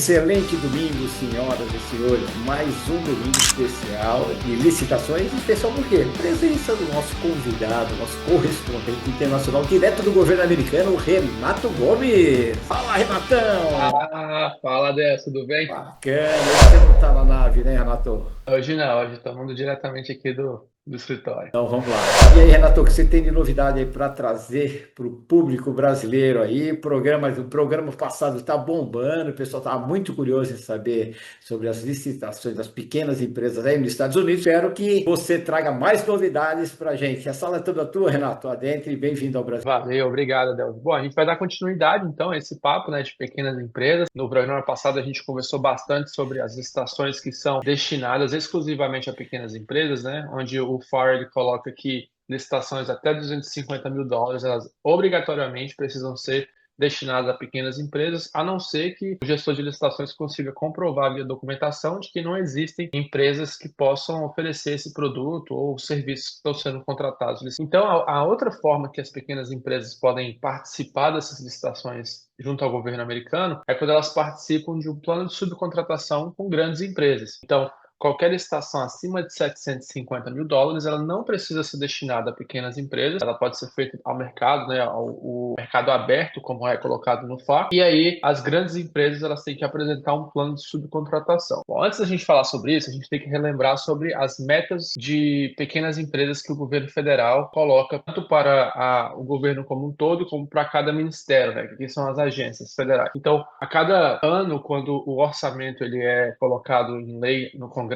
Excelente domingo, senhoras e senhores. Mais um domingo especial de licitações. Especial por quê? Presença do nosso convidado, nosso correspondente internacional, direto do governo americano, Renato Gomes. Fala, Renatão! Fala dessa, tudo bem? Bacana. Você não tá na nave, né, Renato? Hoje não, hoje estamos diretamente aqui do escritório. Então vamos lá. E aí, Renato, o que você tem de novidade aí para trazer para o público brasileiro aí? O programa passado está bombando, o pessoal está muito curioso em saber sobre as licitações das pequenas empresas aí nos Estados Unidos. Espero que você traga mais novidades para a gente. A sala é toda tua, Renato. Adentre e bem-vindo ao Brasil. Valeu, obrigado, Adelso. Bom, a gente vai dar continuidade, então, a esse papo, né, de pequenas empresas. No programa passado, a gente conversou bastante sobre as licitações que são destinadas exclusivamente a pequenas empresas, né, onde o FAR ele coloca que licitações até US$ 250 mil, elas obrigatoriamente precisam ser destinadas a pequenas empresas, a não ser que o gestor de licitações consiga comprovar via documentação de que não existem empresas que possam oferecer esse produto ou serviços que estão sendo contratados. Então, a outra forma que as pequenas empresas podem participar dessas licitações junto ao governo americano é quando elas participam de um plano de subcontratação com grandes empresas. Então, qualquer licitação acima de US$ 750 mil, ela não precisa ser destinada a pequenas empresas, ela pode ser feita ao mercado, né, ao mercado aberto, como é colocado no FAQ, e aí as grandes empresas elas têm que apresentar um plano de subcontratação. Bom, antes da gente falar sobre isso, a gente tem que relembrar sobre as metas de pequenas empresas que o governo federal coloca, tanto para o governo como um todo, como para cada ministério, né, que são as agências federais. Então, a cada ano, quando o orçamento ele é colocado em lei no Congresso,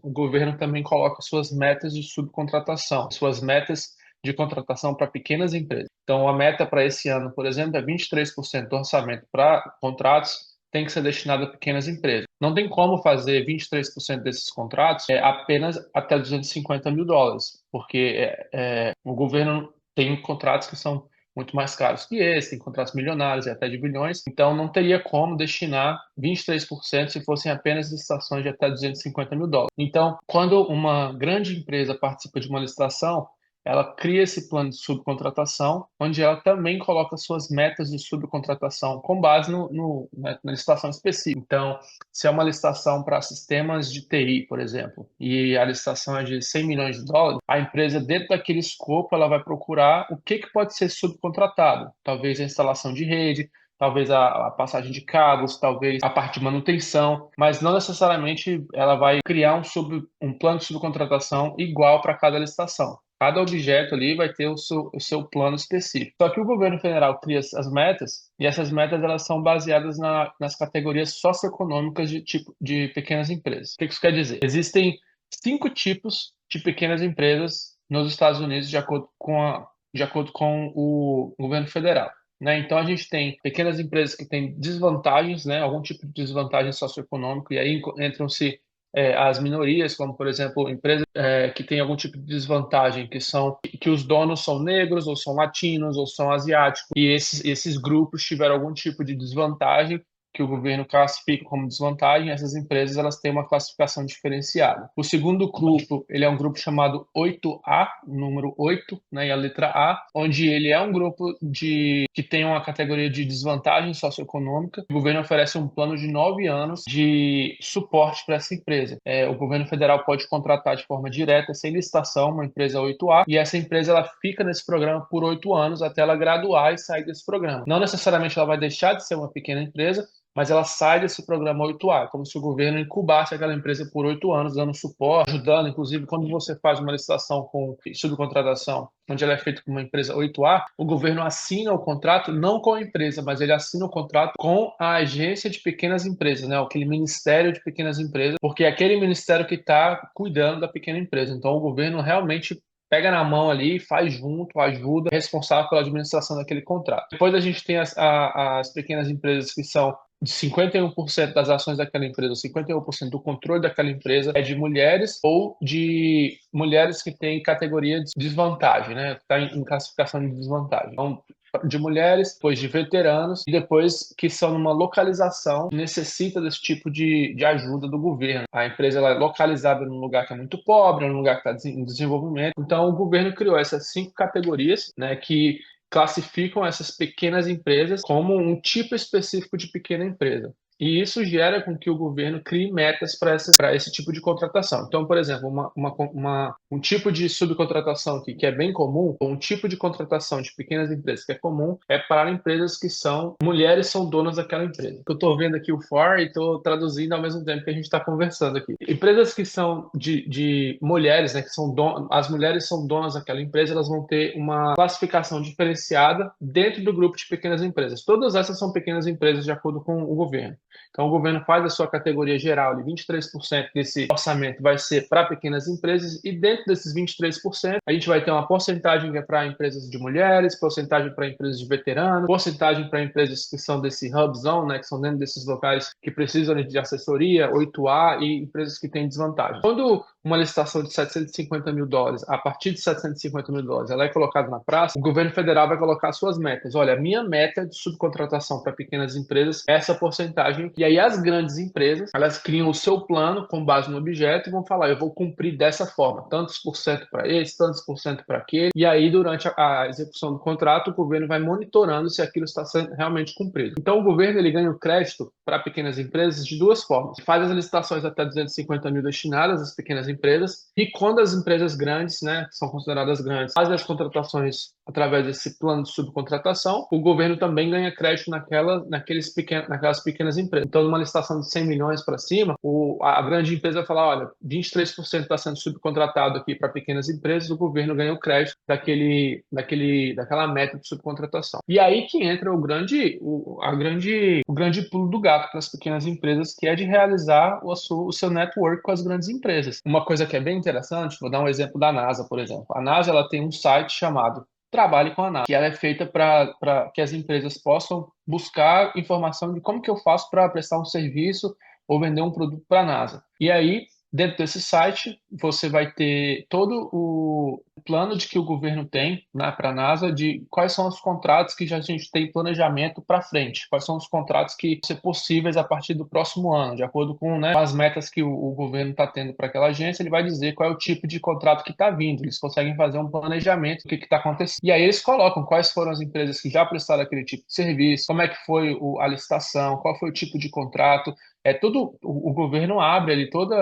o governo também coloca suas metas de subcontratação, suas metas de contratação para pequenas empresas. Então, a meta para esse ano, por exemplo, é 23% do orçamento para contratos tem que ser destinado a pequenas empresas. Não tem como fazer 23% desses contratos apenas até US$ 250 mil, porque o governo tem contratos que são muito mais caros que esse, tem contratos milionários e até de bilhões, então não teria como destinar 23% se fossem apenas licitações de até US$ 250 mil. Então, quando uma grande empresa participa de uma licitação, ela cria esse plano de subcontratação, onde ela também coloca suas metas de subcontratação com base na licitação específica. Então, se é uma licitação para sistemas de TI, por exemplo, e a licitação é de US$ 100 milhões, a empresa, dentro daquele escopo, ela vai procurar o que pode ser subcontratado. Talvez a instalação de rede, talvez a passagem de cabos, talvez a parte de manutenção, mas não necessariamente ela vai criar um plano de subcontratação igual para cada licitação. Cada objeto ali vai ter o seu plano específico. Só que o governo federal cria as metas, e essas metas elas são baseadas nas categorias socioeconômicas de pequenas empresas. O que isso quer dizer? Existem 5 tipos de pequenas empresas nos Estados Unidos, de acordo com o governo federal. Né? Então, a gente tem pequenas empresas que têm desvantagens, né? Algum tipo de desvantagem socioeconômica, e aí entram-se as minorias, como, por exemplo, empresas que têm algum tipo de desvantagem, que os donos são negros, ou são latinos, ou são asiáticos, e esses grupos tiveram algum tipo de desvantagem que o governo classifica como desvantagem. Essas empresas elas têm uma classificação diferenciada. O segundo grupo, ele é um grupo chamado 8A, número 8, né, e a letra A, onde ele é um grupo que tem uma categoria de desvantagem socioeconômica. O governo oferece um plano de 9 anos de suporte para essa empresa. O governo federal pode contratar de forma direta, sem licitação, uma empresa 8A, e essa empresa ela fica nesse programa por 8 anos até ela graduar e sair desse programa. Não necessariamente ela vai deixar de ser uma pequena empresa, mas ela sai desse programa 8A, como se o governo incubasse aquela empresa por 8 anos, dando suporte, ajudando. Inclusive, quando você faz uma licitação com subcontratação, onde ela é feita com uma empresa 8A, o governo assina o contrato não com a empresa, mas ele assina o contrato com a agência de pequenas empresas, né? Aquele ministério de pequenas empresas, porque é aquele ministério que está cuidando da pequena empresa. Então, o governo realmente pega na mão ali, faz junto, ajuda, é responsável pela administração daquele contrato. Depois a gente tem as pequenas empresas que são de 51% das ações daquela empresa, 51% do controle daquela empresa é de mulheres ou de mulheres que têm categoria de desvantagem, né? Está em classificação de desvantagem. Então, de mulheres, depois de veteranos e depois que são numa localização que necessita desse tipo de ajuda do governo. A empresa ela é localizada num lugar que é muito pobre, num lugar que está em desenvolvimento. Então, o governo criou essas 5 categorias, né, que classificam essas pequenas empresas como um tipo específico de pequena empresa. E isso gera com que o governo crie metas para esse tipo de contratação. Então, por exemplo, um tipo de subcontratação que é bem comum, ou um tipo de contratação de pequenas empresas que é comum, é para empresas que são mulheres são donas daquela empresa. Eu estou vendo aqui o for e estou traduzindo ao mesmo tempo que a gente está conversando aqui. Empresas que são de mulheres, né, que são as mulheres são donas daquela empresa, elas vão ter uma classificação diferenciada dentro do grupo de pequenas empresas. Todas essas são pequenas empresas de acordo com o governo. Então, o governo faz a sua categoria geral, de 23% desse orçamento vai ser para pequenas empresas, e dentro desses 23%, a gente vai ter uma porcentagem que é para empresas de mulheres, porcentagem para empresas de veteranos, porcentagem para empresas que são desse hub zone, né, que são dentro desses locais que precisam de assessoria, 8A, e empresas que têm desvantagem. Quando uma licitação de US$ 750 mil, a partir de US$ 750 mil, ela é colocada na praça, o governo federal vai colocar suas metas. Olha, a minha meta de subcontratação para pequenas empresas é essa porcentagem. E aí as grandes empresas, elas criam o seu plano com base no objeto e vão falar, eu vou cumprir dessa forma, tantos por cento para esse, tantos por cento para aquele. E aí, durante a execução do contrato, o governo vai monitorando se aquilo está sendo realmente cumprido. Então, o governo ele ganha o crédito para pequenas empresas de duas formas. Faz as licitações até 250 mil destinadas às pequenas empresas, e quando as empresas grandes, né, que são consideradas grandes, fazem as contratações através desse plano de subcontratação, o governo também ganha crédito naquelas pequenas empresas. Então, numa licitação de 100 milhões para cima, a grande empresa vai falar, olha, 23% está sendo subcontratado aqui para pequenas empresas, o governo ganha o crédito daquela meta de subcontratação. E aí que entra o grande pulo do gato para as pequenas empresas, que é de realizar o seu network com as grandes empresas. Uma coisa que é bem interessante, vou dar um exemplo da NASA, por exemplo. A NASA ela tem um site chamado Trabalhe com a NASA, que ela é feita para que as empresas possam buscar informação de como que eu faço para prestar um serviço ou vender um produto para a NASA. E aí, dentro desse site, você vai ter todo o plano de que o governo tem, né, para a NASA, de quais são os contratos que já a gente tem planejamento para frente, quais são os contratos que vão ser possíveis a partir do próximo ano, de acordo com, né, as metas que o governo está tendo para aquela agência, ele vai dizer qual é o tipo de contrato que está vindo, eles conseguem fazer um planejamento do que está acontecendo. E aí eles colocam quais foram as empresas que já prestaram aquele tipo de serviço, como é que foi a licitação, qual foi o tipo de contrato, tudo, o governo abre ali toda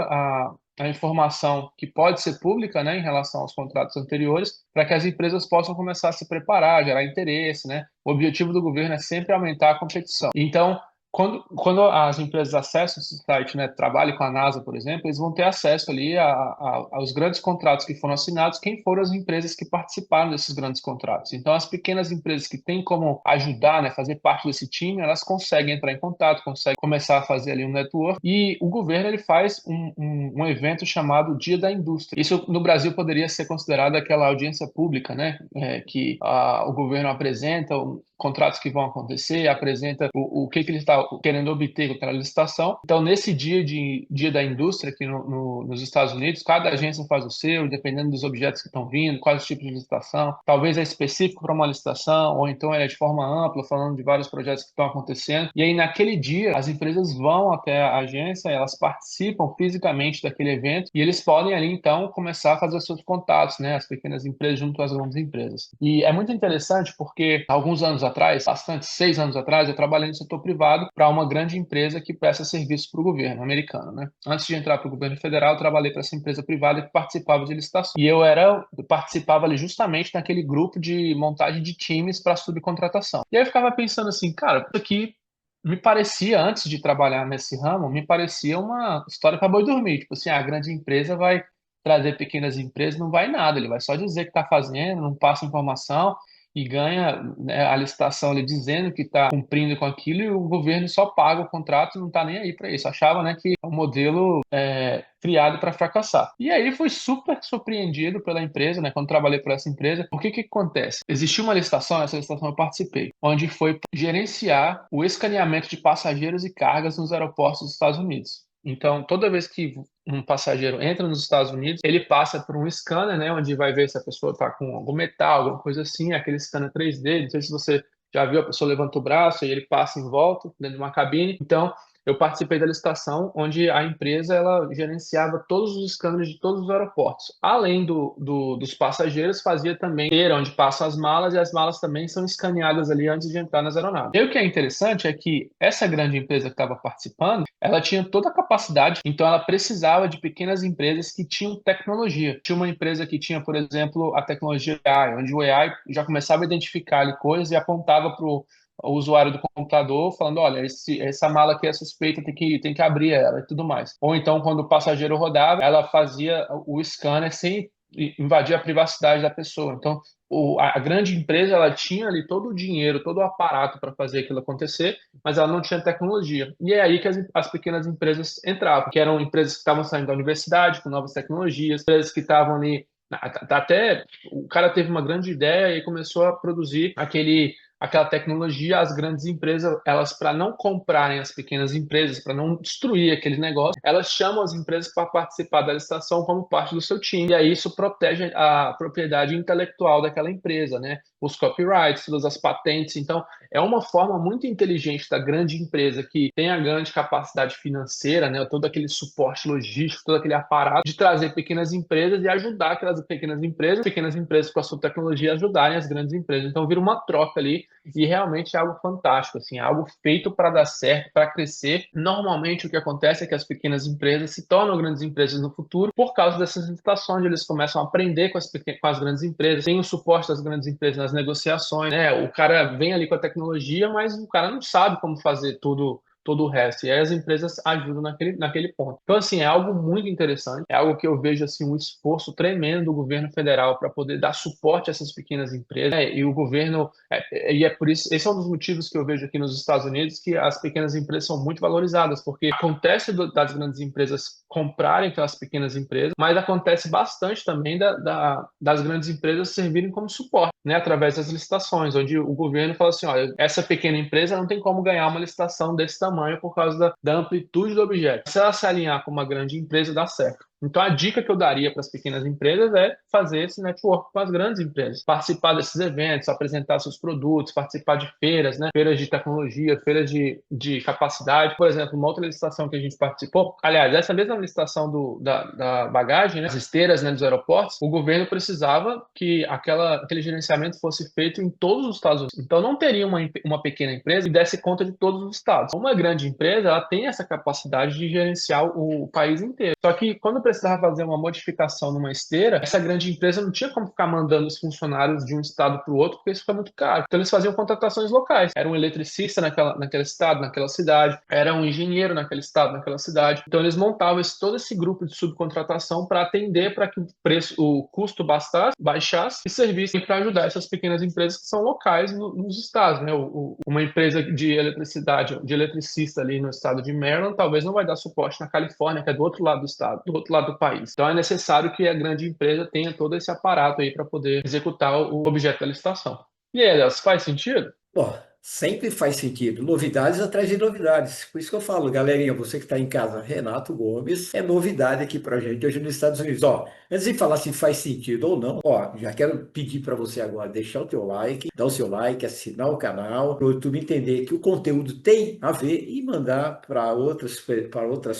a informação que pode ser pública, né, em relação aos contratos anteriores, para que as empresas possam começar a se preparar, gerar interesse, né? O objetivo do governo é sempre aumentar a competição. Então, quando as empresas acessam esse site, né, trabalhe com a NASA, por exemplo, eles vão ter acesso ali aos grandes contratos que foram assinados, quem foram as empresas que participaram desses grandes contratos. Então, as pequenas empresas que têm como ajudar, né, fazer parte desse time, elas conseguem entrar em contato, conseguem começar a fazer ali um network, e o governo ele faz um evento chamado Dia da Indústria. Isso no Brasil poderia ser considerado aquela audiência pública, né, que o governo apresenta contratos que vão acontecer, apresenta o que ele está querendo obter com aquela licitação. Então, nesse dia da indústria aqui nos Estados Unidos, cada agência faz o seu, dependendo dos objetos que estão vindo, quais os tipos de licitação. Talvez é específico para uma licitação, ou então é de forma ampla, falando de vários projetos que estão acontecendo. E aí, naquele dia, as empresas vão até a agência, elas participam fisicamente daquele evento, e eles podem ali, então, começar a fazer os seus contatos, né, as pequenas empresas junto às grandes empresas. E é muito interessante porque, alguns anos atrás, bastante 6 anos atrás, eu trabalhei no setor privado para uma grande empresa que presta serviço para o governo americano, né? Antes de entrar para o governo federal, eu trabalhei para essa empresa privada que participava de licitações. E eu participava ali justamente naquele grupo de montagem de times para subcontratação. E aí eu ficava pensando assim, cara, isso aqui me parecia, antes de trabalhar nesse ramo, me parecia uma história para boi dormir. Tipo assim, a grande empresa vai trazer pequenas empresas, não vai nada, ele vai só dizer que está fazendo, não passa informação e ganha, né, a licitação ali dizendo que está cumprindo com aquilo, e o governo só paga o contrato e não está nem aí para isso. Achava, né, que é um modelo criado para fracassar. E aí fui super surpreendido pela empresa, né, quando trabalhei para essa empresa. O que que acontece? Existiu uma licitação, essa licitação eu participei, onde foi gerenciar o escaneamento de passageiros e cargas nos aeroportos dos Estados Unidos. Então, toda vez que um passageiro entra nos Estados Unidos, ele passa por um scanner, né, onde vai ver se a pessoa está com algum metal, alguma coisa assim, aquele scanner 3D. Não sei se você já viu, a pessoa levanta o braço e ele passa em volta dentro de uma cabine. Então, eu participei da licitação onde a empresa ela gerenciava todos os scanners de todos os aeroportos. Além dos passageiros, fazia também feira onde passam as malas e as malas também são escaneadas ali antes de entrar nas aeronaves. E o que é interessante é que essa grande empresa que estava participando, ela tinha toda a capacidade, então ela precisava de pequenas empresas que tinham tecnologia. Tinha uma empresa que tinha, por exemplo, a tecnologia AI, onde o AI já começava a identificar ali coisas e apontava para o usuário do computador falando, olha, essa mala aqui é suspeita, tem que abrir ela e tudo mais. Ou então, quando o passageiro rodava, ela fazia o scanner sem invadir a privacidade da pessoa. Então, a grande empresa, ela tinha ali todo o dinheiro, todo o aparato para fazer aquilo acontecer, mas ela não tinha tecnologia. E é aí que as pequenas empresas entravam, que eram empresas que estavam saindo da universidade com novas tecnologias, empresas que estavam ali até o cara teve uma grande ideia e começou a produzir aquela tecnologia. As grandes empresas, elas para não comprarem as pequenas empresas, para não destruir aquele negócio, elas chamam as empresas para participar da licitação como parte do seu time. E aí isso protege a propriedade intelectual daquela empresa, né? Os copyrights, todas as patentes. Então, é uma forma muito inteligente da grande empresa que tem a grande capacidade financeira, né? Todo aquele suporte logístico, todo aquele aparato de trazer pequenas empresas e ajudar aquelas pequenas empresas com a sua tecnologia ajudarem as grandes empresas. Então, vira uma troca ali e realmente é algo fantástico, assim, é algo feito para dar certo, para crescer. Normalmente o que acontece é que as pequenas empresas se tornam grandes empresas no futuro por causa dessas licitações, onde eles começam a aprender com as grandes empresas, tem o suporte das grandes empresas nas negociações, né? O cara vem ali com a tecnologia, mas o cara não sabe como fazer todo o resto. E aí as empresas ajudam naquele ponto. Então, assim, é algo muito interessante, é algo que eu vejo, assim, um esforço tremendo do governo federal para poder dar suporte a essas pequenas empresas, né? E o governo, e é por isso, esse é um dos motivos que eu vejo aqui nos Estados Unidos, que as pequenas empresas são muito valorizadas, porque acontece das grandes empresas comprarem aquelas pequenas empresas, mas acontece bastante também das grandes empresas servirem como suporte, né, através das licitações, onde o governo fala assim, olha, essa pequena empresa não tem como ganhar uma licitação desse tamanho por causa da amplitude do objeto. Se ela se alinhar com uma grande empresa, dá certo. Então, a dica que eu daria para as pequenas empresas é fazer esse network com as grandes empresas, participar desses eventos, apresentar seus produtos, participar de feiras, né? Feiras de tecnologia, feiras de capacidade. Por exemplo, uma outra licitação que a gente participou, aliás, essa mesma licitação da bagagem, né? As esteiras, né, dos aeroportos, o governo precisava que aquele gerenciamento fosse feito em todos os Estados Unidos. Então, não teria uma pequena empresa que desse conta de todos os estados. Uma grande empresa, ela tem essa capacidade de gerenciar o país inteiro. Só que quando precisava fazer uma modificação numa esteira, essa grande empresa não tinha como ficar mandando os funcionários de um estado para o outro, porque isso fica muito caro. Então eles faziam contratações locais. Era um eletricista naquele estado, naquela cidade, era um engenheiro naquele estado, naquela cidade. Então eles montavam todo esse grupo de subcontratação para atender para que o custo baixasse e servisse para ajudar essas pequenas empresas que são locais nos estados, né? Uma empresa de eletricidade, de eletricista ali no estado de Maryland, talvez não vai dar suporte na Califórnia, que é do outro lado do estado, do outro lado do país. Então é necessário que a grande empresa tenha todo esse aparato aí para poder executar o objeto da licitação. E aí, Elias, faz sentido? Bom, sempre faz sentido. Novidades atrás de novidades. Por isso que eu falo, galerinha, você que está em casa, Renato Gomes, é novidade aqui para a gente hoje nos Estados Unidos. Ó, antes de falar se faz sentido ou não, ó, já quero pedir para você agora deixar o teu like, dar o seu like, assinar o canal, para o YouTube entender que o conteúdo tem a ver e mandar para outras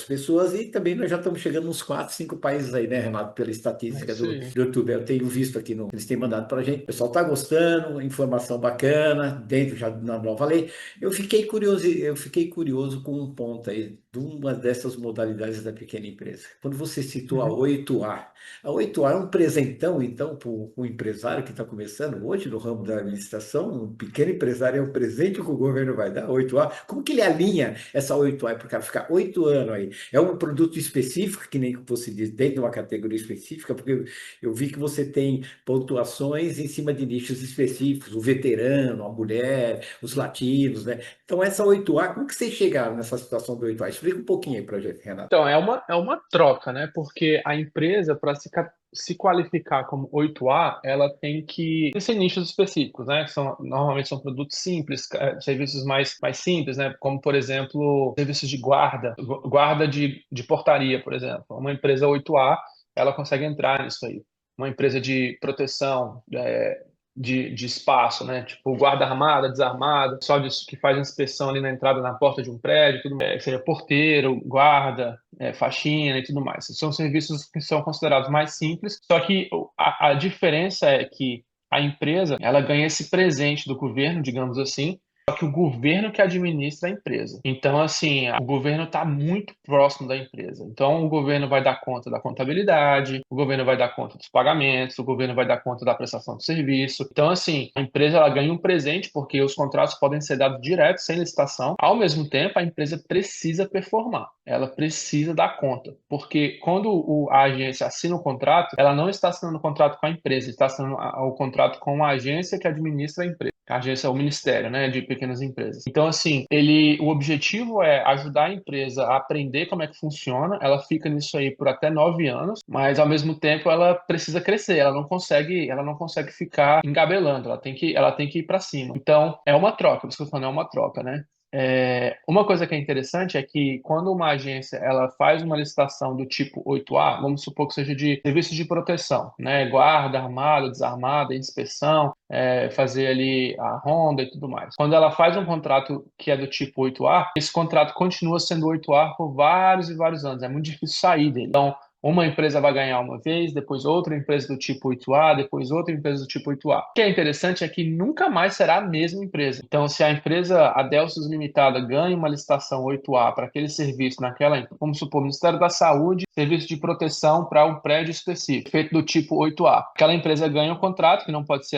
pessoas. E também nós já estamos chegando nos 4, 5 países aí, né, Renato, pela É estatística isso do aí. YouTube. Eu tenho visto aqui, eles têm mandado para a gente. O pessoal está gostando, informação bacana, dentro já da nova lei. Eu fiquei curioso com um ponto aí, de uma dessas modalidades da pequena empresa. Quando você citou a Uhum. 8A. A 8A é um presentão, então, para o empresário que está começando hoje no ramo da administração. Um pequeno empresário é um presente que o governo vai dar, a 8A. Como que ele alinha essa 8A para o cara ficar 8 anos aí? É um produto específico, que nem você diz, dentro de uma categoria específica, porque eu vi que você tem pontuações em cima de nichos específicos, o veterano, a mulher, os latinos, né? Então, essa 8A, como que vocês chegaram nessa situação do 8A? Explica um pouquinho aí para a gente, Renato. Então, é uma troca, né? Porque a empresa, para se qualificar como 8A, ela tem que ter nichos específicos, né? Normalmente são produtos simples, serviços mais simples, né? Como, por exemplo, serviços de guarda de portaria, por exemplo. Uma empresa 8A, ela consegue entrar nisso aí. Uma empresa de proteção, de espaço, né? Tipo, guarda armada, desarmada, só disso que faz inspeção ali na entrada, na porta de um prédio, tudo mais. Seja porteiro, guarda, faxina e tudo mais. São serviços que são considerados mais simples, só que a diferença é que a empresa, ela ganha esse presente do governo, digamos assim, só que o governo que administra a empresa. Então, assim, o governo está muito próximo da empresa. Então, o governo vai dar conta da contabilidade, o governo vai dar conta dos pagamentos, o governo vai dar conta da prestação de serviço. Então, assim, a empresa ela ganha um presente porque os contratos podem ser dados direto, sem licitação. Ao mesmo tempo, a empresa precisa performar. Ela precisa dar conta. Porque quando a agência assina o contrato, ela não está assinando o contrato com a empresa, está assinando o contrato com a agência que administra a empresa. A agência é o Ministério, né, de Pequenas Empresas. Então, assim, o objetivo é ajudar a empresa a aprender como é que funciona. Ela fica nisso aí por até 9 anos, mas ao mesmo tempo ela precisa crescer. Ela não consegue ficar engabelando. Ela tem que ir para cima. Então, é uma troca. Por isso que eu tô falando, é uma troca, né? Uma coisa que é interessante é que quando uma agência ela faz uma licitação do tipo 8A, vamos supor que seja de serviços de proteção, né? Guarda, armada, desarmada, inspeção, fazer ali a ronda e tudo mais. Quando ela faz um contrato que é do tipo 8A, esse contrato continua sendo 8A por vários e vários anos. É muito difícil sair dele. Então, uma empresa vai ganhar uma vez, depois outra empresa do tipo 8A, depois outra empresa do tipo 8A. O que é interessante é que nunca mais será a mesma empresa. Então, se a empresa Adelsos Limitada ganha uma licitação 8A para aquele serviço naquela, vamos supor, Ministério da Saúde, serviço de proteção para um prédio específico, feito do tipo 8A. Aquela empresa ganha um contrato que não pode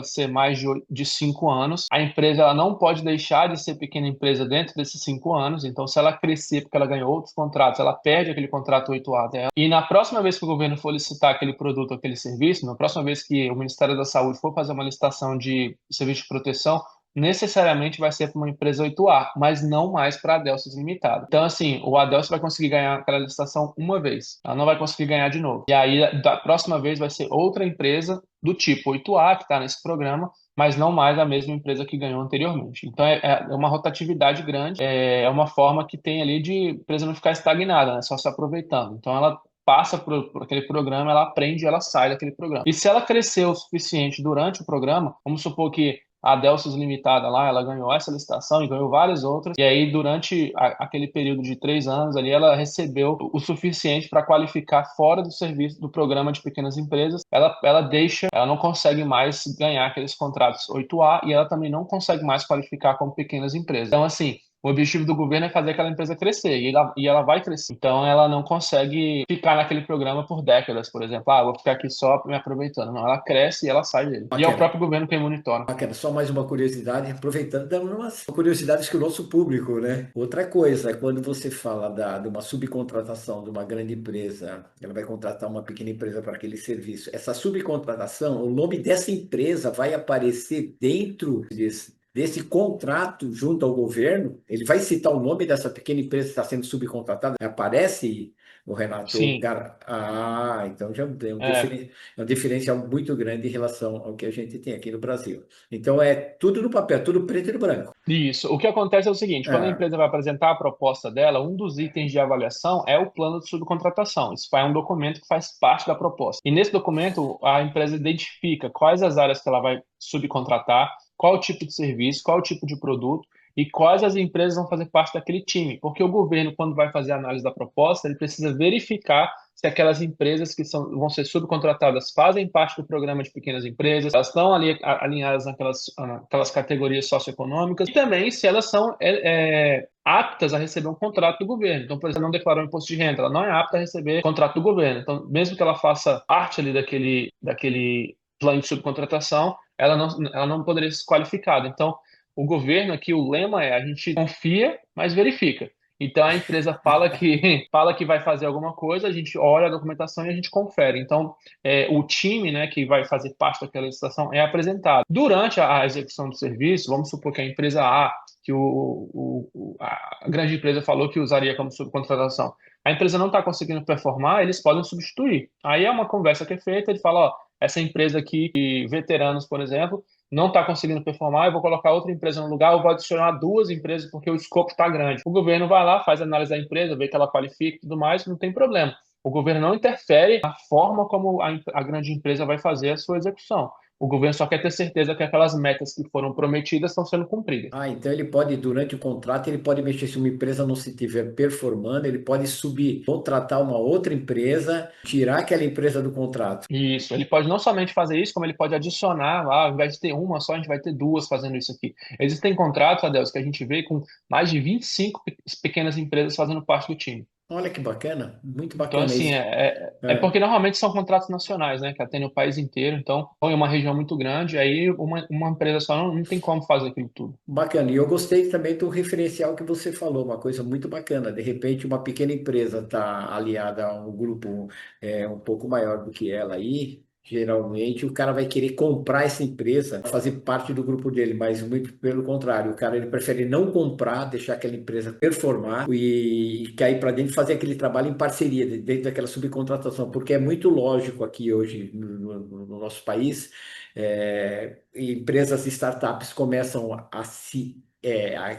ser mais de 5 anos. A empresa ela não pode deixar de ser pequena empresa dentro desses 5 anos. Então, se ela crescer porque ela ganhou outros contratos, ela perde aquele contrato 8A dela. E na próxima vez que o governo for licitar aquele produto, ou aquele serviço, na próxima vez que o Ministério da Saúde for fazer uma licitação de serviço de proteção, necessariamente vai ser para uma empresa 8A, mas não mais para a Adelsos Limitada. Então, assim, o Adelsos vai conseguir ganhar aquela licitação uma vez, ela não vai conseguir ganhar de novo. E aí, da próxima vez, vai ser outra empresa do tipo 8A, que está nesse programa, mas não mais a mesma empresa que ganhou anteriormente. Então, é uma rotatividade grande, é uma forma que tem ali de empresa não ficar estagnada, né? Só se aproveitando. Então, ela passa por aquele programa, ela aprende, ela sai daquele programa. E se ela crescer o suficiente durante o programa, vamos supor que a Delcius Limitada lá, ela ganhou essa licitação e ganhou várias outras, e aí durante aquele período de 3 anos ali, ela recebeu o suficiente para qualificar fora do serviço, do programa de pequenas empresas, ela não consegue mais ganhar aqueles contratos 8A e ela também não consegue mais qualificar como pequenas empresas. Então, assim, o objetivo do governo é fazer aquela empresa crescer e ela vai crescer. Então, ela não consegue ficar naquele programa por décadas, por exemplo. Vou ficar aqui só me aproveitando. Não, ela cresce e ela sai dele. E é o Bacana. próprio governo quem monitora. Bacana, só mais uma curiosidade, aproveitando, dando umas curiosidades que o nosso público, né? Outra coisa, é quando você fala de uma subcontratação de uma grande empresa, ela vai contratar uma pequena empresa para aquele serviço. Essa subcontratação, o nome dessa empresa vai aparecer dentro desse contrato junto ao governo? Ele vai citar o nome dessa pequena empresa que está sendo subcontratada? Aparece, o Renato, o Sim, cara. Então já é é. é um diferencial muito grande em relação ao que a gente tem aqui no Brasil. Então é tudo no papel, tudo preto e no branco. Isso. O que acontece é o seguinte: quando a Ah, empresa vai apresentar a proposta dela, um dos itens de avaliação é o plano de subcontratação. Isso é um documento que faz parte da proposta. E nesse documento, a empresa identifica quais as áreas que ela vai subcontratar, qual o tipo de serviço, qual o tipo de produto e quais as empresas vão fazer parte daquele time. Porque o governo, quando vai fazer a análise da proposta, ele precisa verificar se aquelas empresas que vão ser subcontratadas fazem parte do programa de pequenas empresas, elas estão ali alinhadas naquelas categorias socioeconômicas, e também se elas são aptas a receber um contrato do governo. Então, por exemplo, não declarou imposto de renda, ela não é apta a receber contrato do governo. Então, mesmo que ela faça parte ali daquele plano de subcontratação, ela não poderia ser qualificada. Então, o governo aqui, o lema é: a gente confia, mas verifica. Então a empresa fala que fala que vai fazer alguma coisa, a gente olha a documentação e a gente confere. Então o time, né, que vai fazer parte daquela licitação é apresentado. Durante a execução do serviço, vamos supor que a empresa A, que a grande empresa falou que usaria como subcontratação, a empresa não está conseguindo performar, eles podem substituir. Aí é uma conversa que é feita, ele fala: ó, essa empresa aqui, veteranos, por exemplo, não está conseguindo performar, eu vou colocar outra empresa no lugar, eu vou adicionar duas empresas porque o escopo está grande. O governo vai lá, faz a análise da empresa, vê que ela qualifica e tudo mais, não tem problema. O governo não interfere na forma como a grande empresa vai fazer a sua execução. O governo só quer ter certeza que aquelas metas que foram prometidas estão sendo cumpridas. Ah, então ele pode, durante o contrato, ele pode mexer se uma empresa não se estiver performando, ele pode subir, contratar uma outra empresa, tirar aquela empresa do contrato. Isso, ele pode não somente fazer isso, como ele pode adicionar, ao invés de ter uma só, a gente vai ter duas fazendo isso aqui. Existem contratos, Adeus, que a gente vê com mais de 25 pequenas empresas fazendo parte do time. Olha que bacana, muito Então, bacana assim, isso. é É, porque normalmente são contratos nacionais, né, que atendem o país inteiro. Então, em uma região muito grande, aí uma empresa só não tem como fazer aquilo tudo. bacana. E eu gostei também do referencial que você falou, uma coisa muito bacana. De repente, uma pequena empresa está aliada a um grupo um pouco maior do que ela aí. Geralmente, o cara vai querer comprar essa empresa, fazer parte do grupo dele, mas muito pelo contrário, o cara ele prefere não comprar, deixar aquela empresa performar e cair para dentro e fazer aquele trabalho em parceria, dentro daquela subcontratação, porque é muito lógico aqui hoje no nosso país empresas, startups começam a se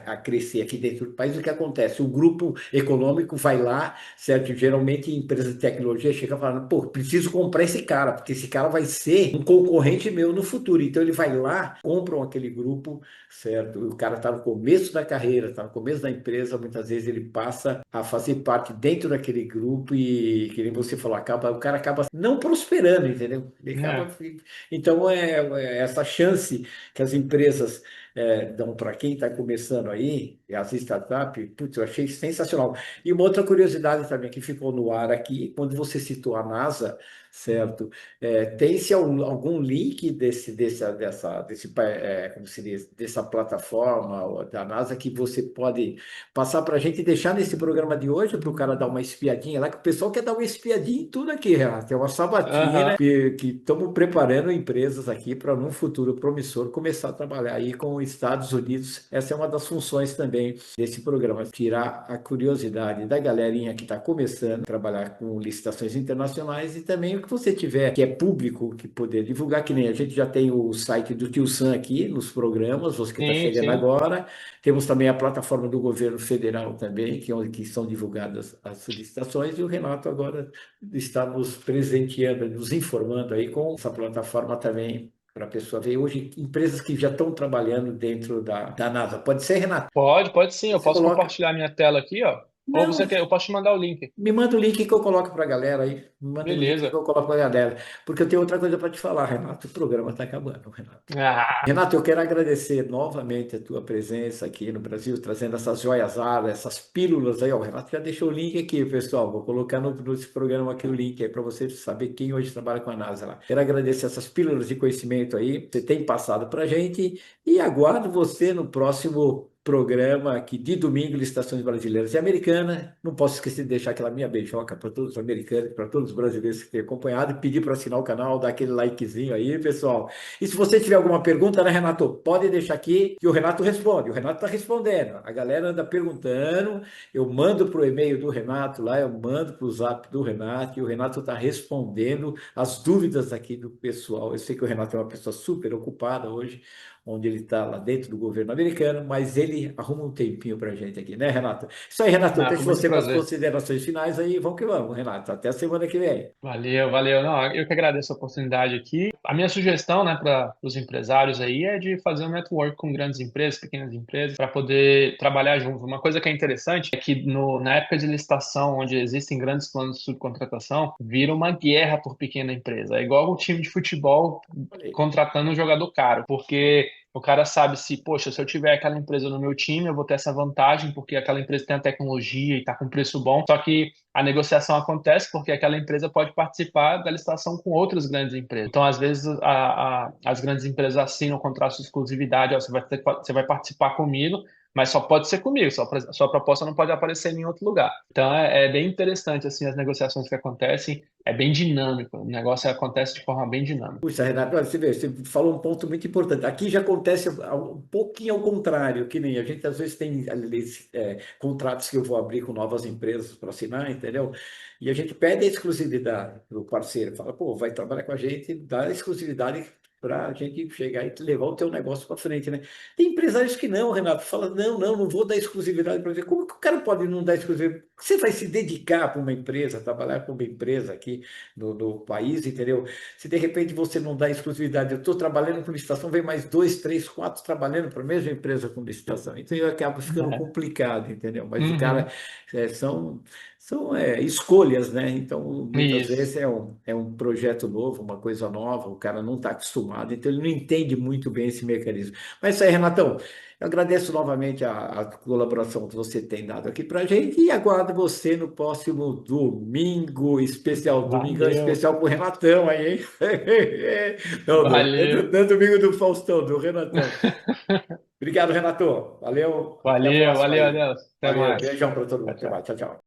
a crescer aqui dentro do país, o que acontece? O grupo econômico vai lá, certo? Geralmente empresas de tecnologia chegam falando, pô, preciso comprar esse cara, porque esse cara vai ser um concorrente meu no futuro. Então ele vai lá, compram aquele grupo, certo? O cara está no começo da carreira, está no começo da empresa, muitas vezes ele passa a fazer parte dentro daquele grupo e, que nem você falou, o cara acaba não prosperando, entendeu? Ele acaba É. então, essa chance que as empresas dão para quem está começando aí, as startups, putz, eu achei sensacional. E uma outra curiosidade também que ficou no ar aqui, quando você citou a NASA, certo? Tem-se algum link como se diz, dessa plataforma ou da NASA que você pode passar para a gente e deixar nesse programa de hoje para o cara dar uma espiadinha lá, que o pessoal quer dar uma espiadinha em tudo aqui, Renato. É uma sabatina Aham. que estamos preparando empresas aqui para, num futuro promissor, começar a trabalhar aí com os Estados Unidos. Essa é uma das funções também desse programa, tirar a curiosidade da galerinha que está começando a trabalhar com licitações internacionais e também o que você tiver que é público, que poder divulgar, que nem a gente já tem o site do Tio Sam aqui nos programas, você que está Sim, chegando sim. agora. Temos também a plataforma do governo federal também, que são divulgadas as solicitações, e o Renato agora está nos presenteando, nos informando aí com essa plataforma também, para a pessoa ver hoje empresas que já estão trabalhando dentro da NASA. Pode ser, Renato? Pode sim. Eu Você posso coloca. compartilhar minha tela aqui, ó. Ou Não, você quer, eu posso te mandar o link. me manda o link que eu coloco para a galera aí. Me manda o link que Beleza. eu coloco para a galera. Porque eu tenho outra coisa para te falar, Renato. O programa está acabando, Renato. Ah, Renato, eu quero agradecer novamente a tua presença aqui no Brasil, trazendo essas joias raras, essas pílulas aí. Ó, o Renato já deixou o link aqui, pessoal. Vou colocar nesse programa aqui o link aí para você saber quem hoje trabalha com a NASA lá. Quero agradecer essas pílulas de conhecimento aí que você tem passado para a gente e aguardo você no próximo programa aqui de domingo, Licitações Brasileiras e Americanas. Não posso esquecer de deixar aquela minha beijoca para todos os americanos, para todos os brasileiros que têm acompanhado, e pedir para assinar o canal, dar aquele likezinho aí, pessoal. E se você tiver alguma pergunta, né, Renato? Pode deixar aqui que o Renato responde. O Renato está respondendo. A galera anda perguntando, eu mando para o e-mail do Renato lá, eu mando para o zap do Renato, e o Renato está respondendo as dúvidas aqui do pessoal. Eu sei que o Renato é uma pessoa super ocupada hoje, onde ele está lá dentro do governo americano, mas ele arruma um tempinho para a gente aqui, né, Renato? Isso aí, Renato, não, deixo com muito você para as prazer. considerações finais aí, vamos que vamos, Renato. Até a semana que vem. Valeu, valeu. Não, eu que agradeço a oportunidade aqui. A minha sugestão, né, para os empresários aí é de fazer um network com grandes empresas, pequenas empresas, para poder trabalhar junto. Uma coisa que é interessante é que na época de licitação, onde existem grandes planos de subcontratação, vira uma guerra por pequena empresa. É igual o time de futebol Olha aí. contratando um jogador caro, porque o cara sabe se, poxa, se eu tiver aquela empresa no meu time, eu vou ter essa vantagem, porque aquela empresa tem a tecnologia e está com preço bom. Só que a negociação acontece porque aquela empresa pode participar da licitação com outras grandes empresas. Então, às vezes, as grandes empresas assinam contrato de exclusividade, ó, você vai participar comigo, mas só pode ser comigo, sua proposta não pode aparecer em outro lugar. Então, é bem interessante assim as negociações que acontecem, é bem dinâmico, o negócio acontece de forma bem dinâmica. Puxa, Renato, olha, você vê, você falou um ponto muito importante. Aqui já acontece um pouquinho ao contrário, que nem a gente às vezes tem ali, contratos que eu vou abrir com novas empresas para assinar, entendeu? E a gente pede a exclusividade do parceiro, fala, pô, vai trabalhar com a gente, dá a exclusividade para a gente chegar e levar o teu negócio para frente, né? Tem empresários que não, Renato, fala, não, não vou dar exclusividade para você. Como que o cara pode não dar exclusividade? Você vai se dedicar para uma empresa, trabalhar para uma empresa aqui no país, entendeu? Se de repente você não dá exclusividade, eu estou trabalhando com licitação, vem mais dois, três, quatro trabalhando para a mesma empresa com licitação. Então eu acabo ficando É. complicado, entendeu? Mas o cara Uhum. são escolhas, né? Então muitas vezes Isso. é um projeto novo, uma coisa nova, o cara não está acostumado, então ele não entende muito bem esse mecanismo. Mas isso aí, Renatão. Eu agradeço novamente a colaboração que você tem dado aqui para a gente e aguardo você no próximo domingo especial. Domingão Valeu. especial com o Renatão aí, hein? Não, Valeu. não é domingo do Faustão, do Renatão. Obrigado, Renato. Valeu. Até a Valeu, próxima valeu, aí. Adeus. Até Valeu. mais. Beijão para todo mundo. Tchau, Até mais. tchau. Tchau, tchau.